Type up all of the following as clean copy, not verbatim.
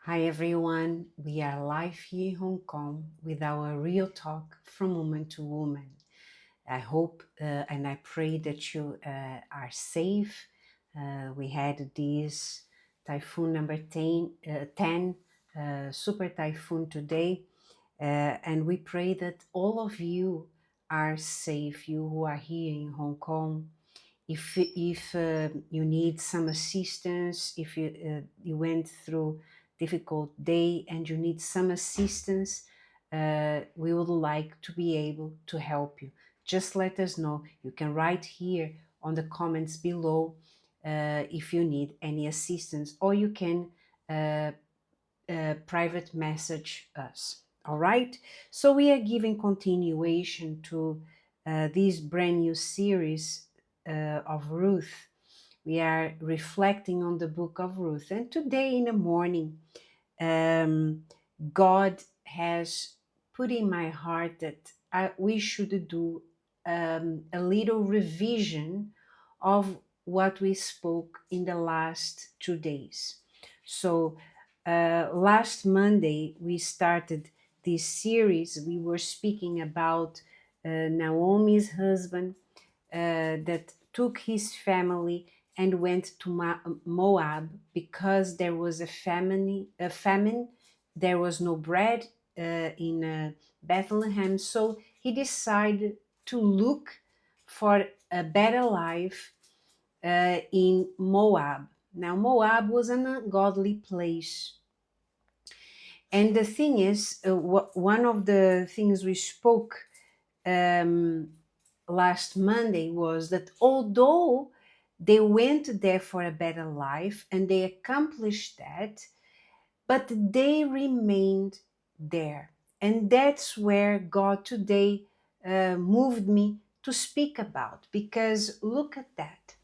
Hi everyone, we are live here in Hong Kong with our real talk from woman to woman. I hope and I pray that you are safe. We had this typhoon number 10 super typhoon today, and we pray that all of you are safe, you who are here in Hong Kong. If you need some assistance, if you went through difficult day and you need some assistance, we would like to be able to help you. Just let us know. You can write here on the comments below if you need any assistance, or you can private message us. All right. So we are giving continuation to this brand new series of Ruth. We are reflecting on the book of Ruth, and today in the morning, um, God has put in my heart that we should do a little revision of what we spoke in the last 2 days. So, last Monday, we started this series. We were speaking about Naomi's husband that took his family and went to Moab because there was a famine. There was no bread in Bethlehem, so he decided to look for a better life in Moab. Now, Moab was an ungodly place. And the thing is, one of the things we spoke um, last Monday was that although they went there for a better life and they accomplished that, but they remained there. And that's where God today moved me to speak about, because look at that.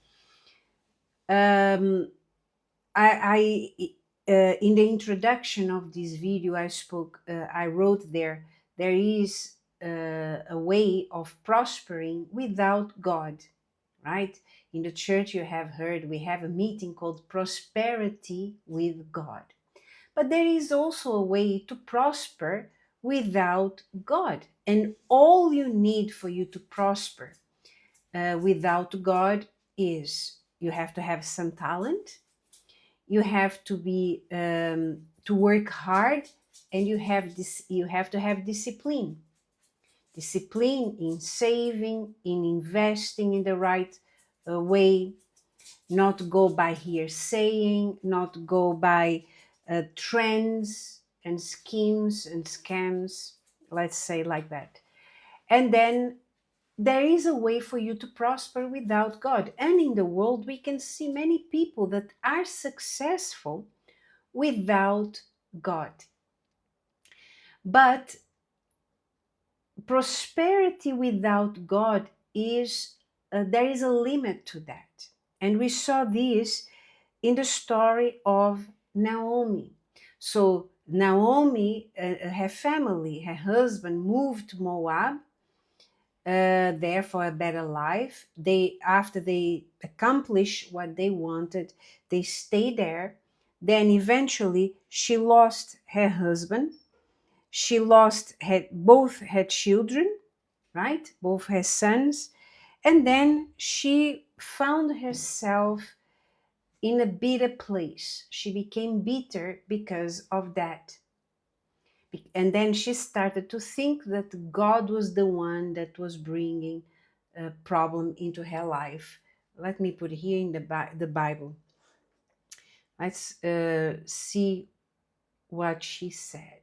Um, in the introduction of this video, I wrote there is a way of prospering without God, right? In the church, you have heard we have a meeting called Prosperity with God. But there is also a way to prosper without God. And all you need for you to prosper without God is you have to have some talent, you have to be to work hard, and you have to have discipline in saving, in investing in the right way, not go by hearsaying, not go by trends and schemes and scams, let's say like that. And then there is a way for you to prosper without God. And in the world, we can see many people that are successful without God. But prosperity without God is, there is a limit to that. And we saw this in the story of Naomi. So Naomi, her family, her husband moved to Moab, there for a better life. After they accomplished what they wanted, they stayed there. Then eventually she lost her husband. She lost both her children, right? Both her sons. And then she found herself in a bitter place. She became bitter because of that. And then she started to think that God was the one that was bringing a problem into her life. Let me put here in the Bible. Let's see what she said.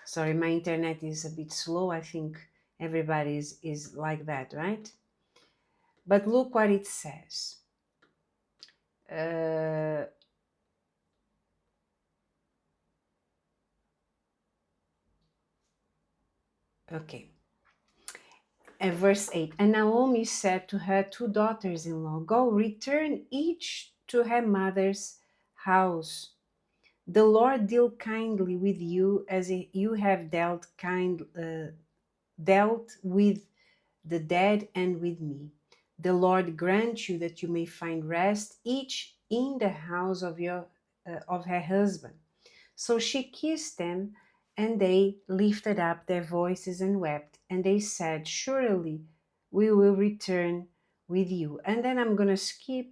Sorry, my internet is a bit slow. I think everybody is like that, right? But look what it says. Okay. Verse 8. And Naomi said to her two daughters-in-law, go, return each to her mother's house. The Lord deal kindly with you as you have dealt with the dead and with me. The Lord grant you that you may find rest each in the house of your of her husband. So she kissed them, and they lifted up their voices and wept. And they said, surely we will return with you. And then I'm going to skip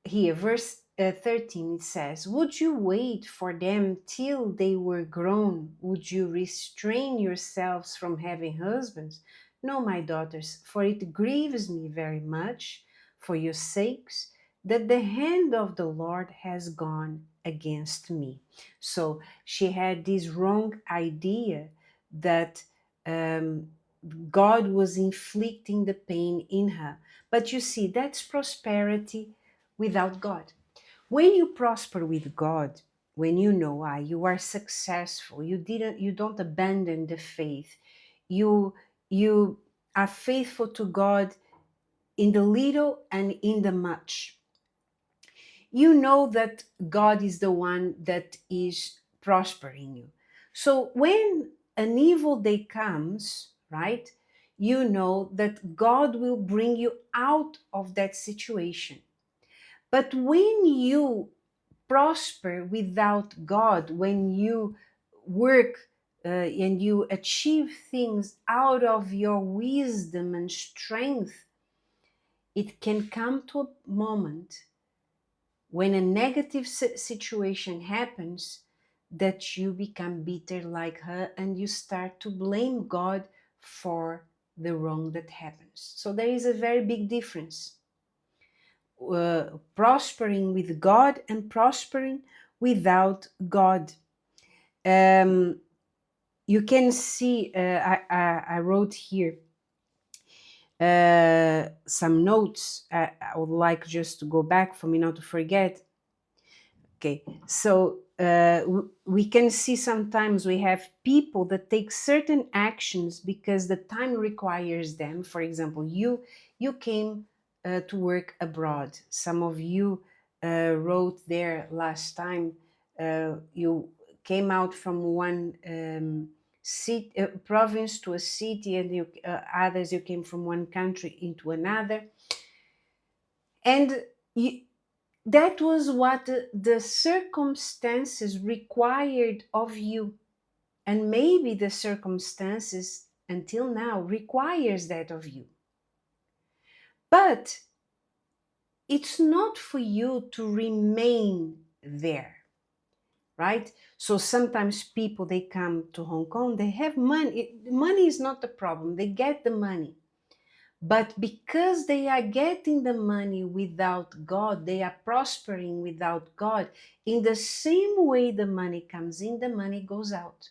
here. Verse 13, it says, would you wait for them till they were grown? Would you restrain yourselves from having husbands? No, my daughters, for it grieves me very much for your sakes that the hand of the Lord has gone against me. So she had this wrong idea that God was inflicting the pain in her. But you see, that's prosperity without God. When you prosper with God, when you know why, you are successful. You don't abandon the faith. You are faithful to God in the little and in the much. You know that God is the one that is prospering you. So when an evil day comes, right, you know that God will bring you out of that situation. But when you prosper without God, when you work and you achieve things out of your wisdom and strength, it can come to a moment when a negative situation happens that you become bitter like her and you start to blame God for the wrong that happens. So there is a very big difference. Prospering with God and prospering without God. You can see, I wrote here some notes. I would like just to go back for me not to forget. Okay, so we can see sometimes we have people that take certain actions because the time requires them. For example, you came to work abroad. Some of you wrote there last time. You came out from one city, province to a city, and others you came from one country into another, and you, that was what the circumstances required of you. And maybe the circumstances until now requires that of you. But it's not for you to remain there, right? So sometimes people, they come to Hong Kong, they have money. Money is not the problem. They get the money. But because they are getting the money without God, they are prospering without God. In the same way the money comes in, the money goes out.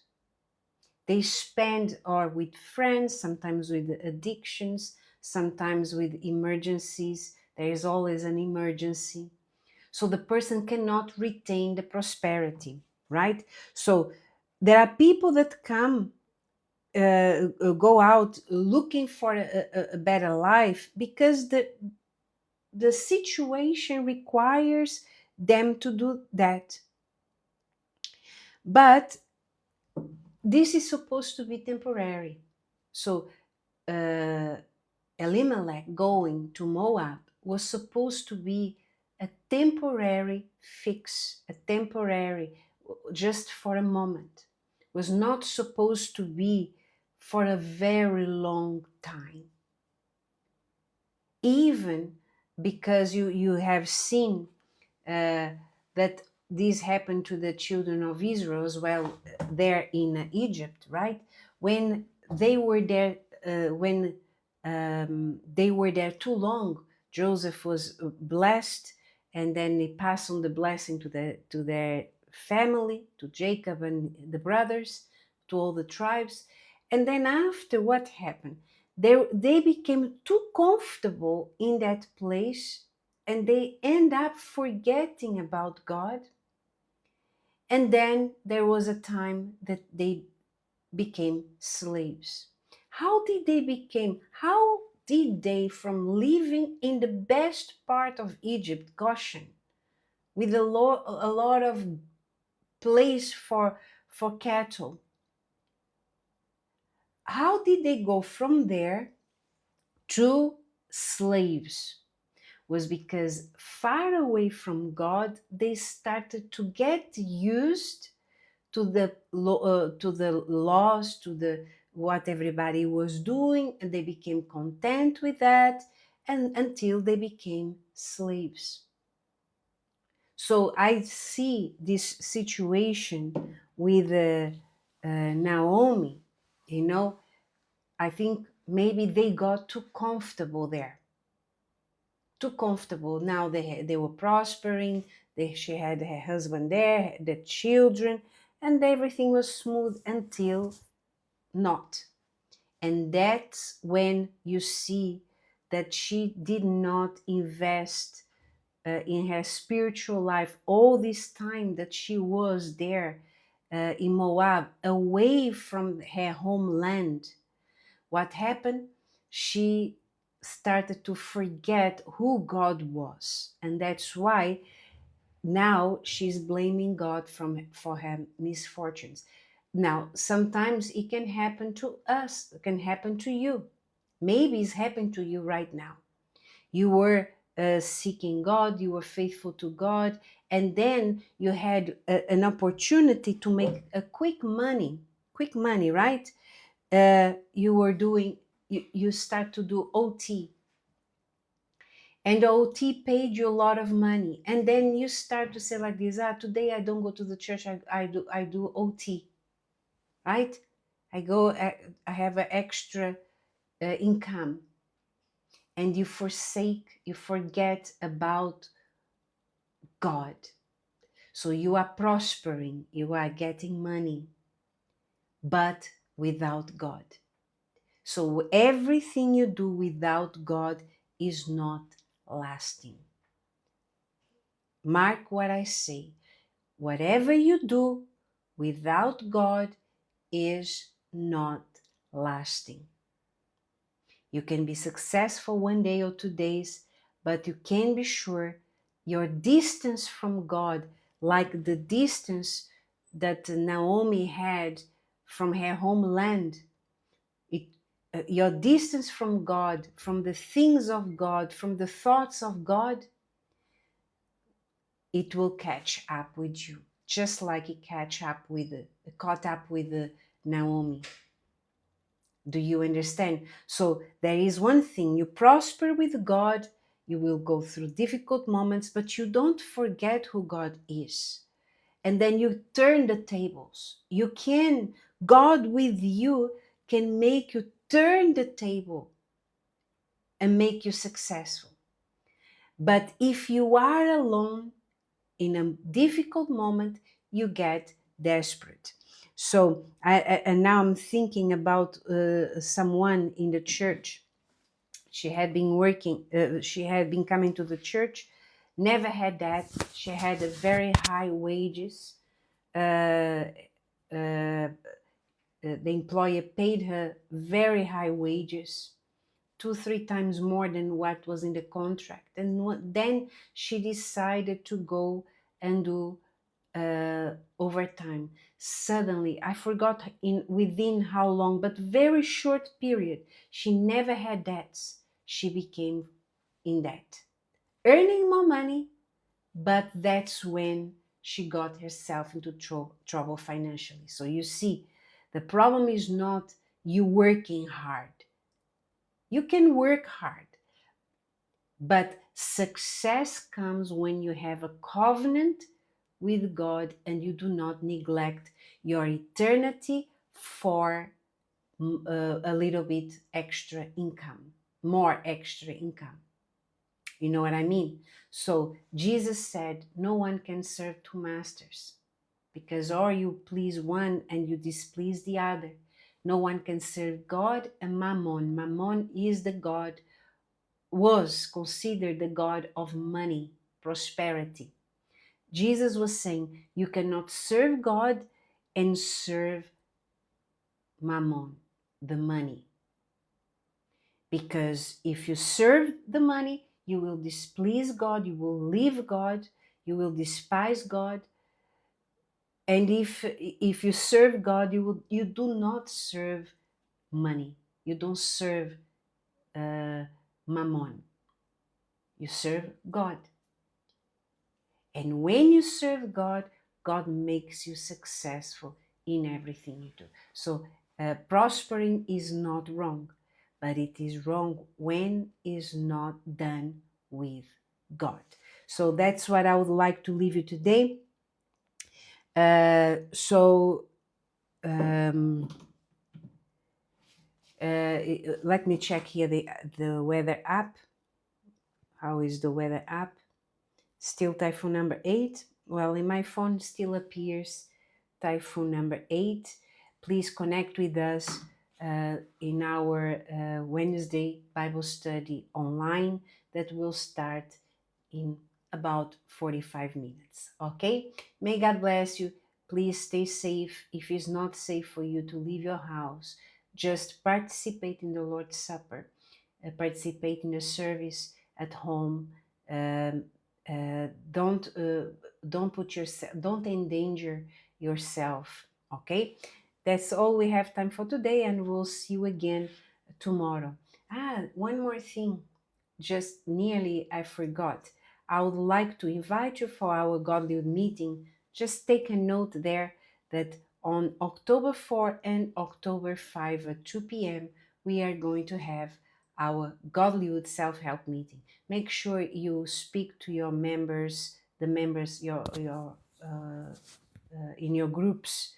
They spend or with friends, sometimes with addictions, sometimes with emergencies. There is always an emergency. So the person cannot retain the prosperity, right? So there are people that come go out looking for a better life because the situation requires them to do that. But this is supposed to be temporary. So Elimelech going to Moab was supposed to be a temporary fix, a temporary, just for a moment. Was not supposed to be for a very long time. Even because you have seen that this happened to the children of Israel as well there in Egypt, right? When they were there, when they were there too long, Joseph was blessed, and then he passed on the blessing to their family, to Jacob and the brothers, to all the tribes. And then after, what happened? They became too comfortable in that place, and they end up forgetting about God. And then there was a time that they became slaves. How did they, from living in the best part of Egypt, Goshen, with a lot of place for cattle, how did they go from there to slaves? was because far away from God, they started to get used to the laws, to the what everybody was doing, and they became content with that, and until they became slaves. So I see this situation with Naomi. You know, I think maybe they got too comfortable there, too comfortable. Now they were prospering. She had her husband there, the children, and everything was smooth until not. And that's when you see that she did not invest in her spiritual life all this time that she was there in Moab, away from her homeland. What happened? She started to forget who God was. And that's why now she's blaming God for her misfortunes. Now, sometimes it can happen to us, it can happen to you. Maybe it's happened to you right now. You were seeking God, you were faithful to God, and then you had an opportunity to make a quick money, right? You were doing, you start to do OT, and OT paid you a lot of money, and then you start to say like this, today I don't go to the church, I do OT, right? I have an extra income, and you forget about God. So you are prospering, you are getting money, but without God. So everything you do without God is not lasting. Mark what I say. Whatever you do without God is not lasting. You can be successful 1 day or 2 days, but you can be sure your distance from God, like the distance that Naomi had from her homeland, your distance from God, from the things of God, from the thoughts of God, it will catch up with you, just like it caught up with Naomi. Do you understand? So there is one thing, you prosper with God, you will go through difficult moments, but you don't forget who God is. And then you turn the tables. God with you can make you turn the table and make you successful. But if you are alone in a difficult moment, you get desperate. So, and now I'm thinking about someone in the church. She had been coming to the church, never had that. She had a very high wages. The employer paid her very high wages, 2-3 times more than what was in the contract. And then she decided to go and do overtime. Suddenly, I forgot within how long, but very short period, she never had debts. She became in debt, earning more money, but that's when she got herself into trouble financially. So you see, the problem is not you working hard. You can work hard, but success comes when you have a covenant with God and you do not neglect your eternity for a little bit extra income, more extra income. You know what I mean? So Jesus said, no one can serve two masters, because or you please one and you displease the other. No one can serve God and Mammon. Mammon is was considered the god of money, prosperity. Jesus was saying you cannot serve God and serve Mammon, the money. Because if you serve the money, you will displease God, you will leave God, you will despise God. And if you serve God, you do not serve money. You don't serve Mammon. You serve God. And when you serve God, God makes you successful in everything you do. So prospering is not wrong, but it is wrong when it's not done with God. So that's what I would like to leave you today. Let me check here the weather app. How is the weather app? Still typhoon number 8. Well, in my phone still appears typhoon number 8. Please connect with us in our Wednesday Bible study online that will start in about 45 minutes. Okay? May God bless you. Please stay safe. If it's not safe for you to leave your house, just participate in the Lord's Supper, participate in the service at home. Don't endanger yourself. Okay, that's all we have time for today, and we'll see you again tomorrow. One more thing, just nearly I forgot. I would like to invite you for our Godly meeting. Just take a note there that on October 4 and October 5 at 2 p.m. we are going to have our Godlywood self-help meeting. Make sure you speak to your members, the members in your groups.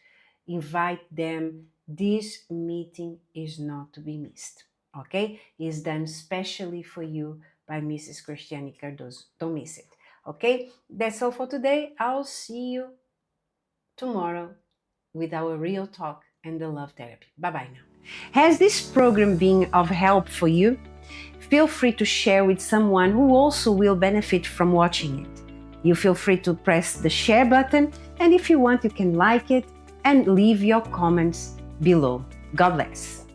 Invite them. This meeting is not to be missed. Okay? It's done specially for you by Mrs. Cristiane Cardoso. Don't miss it. Okay? That's all for today. I'll see you tomorrow with our real talk and the love therapy. Bye-bye now. Has this program been of help for you? Feel free to share with someone who also will benefit from watching it. You feel free to press the share button, and if you want, you can like it and leave your comments below. God bless.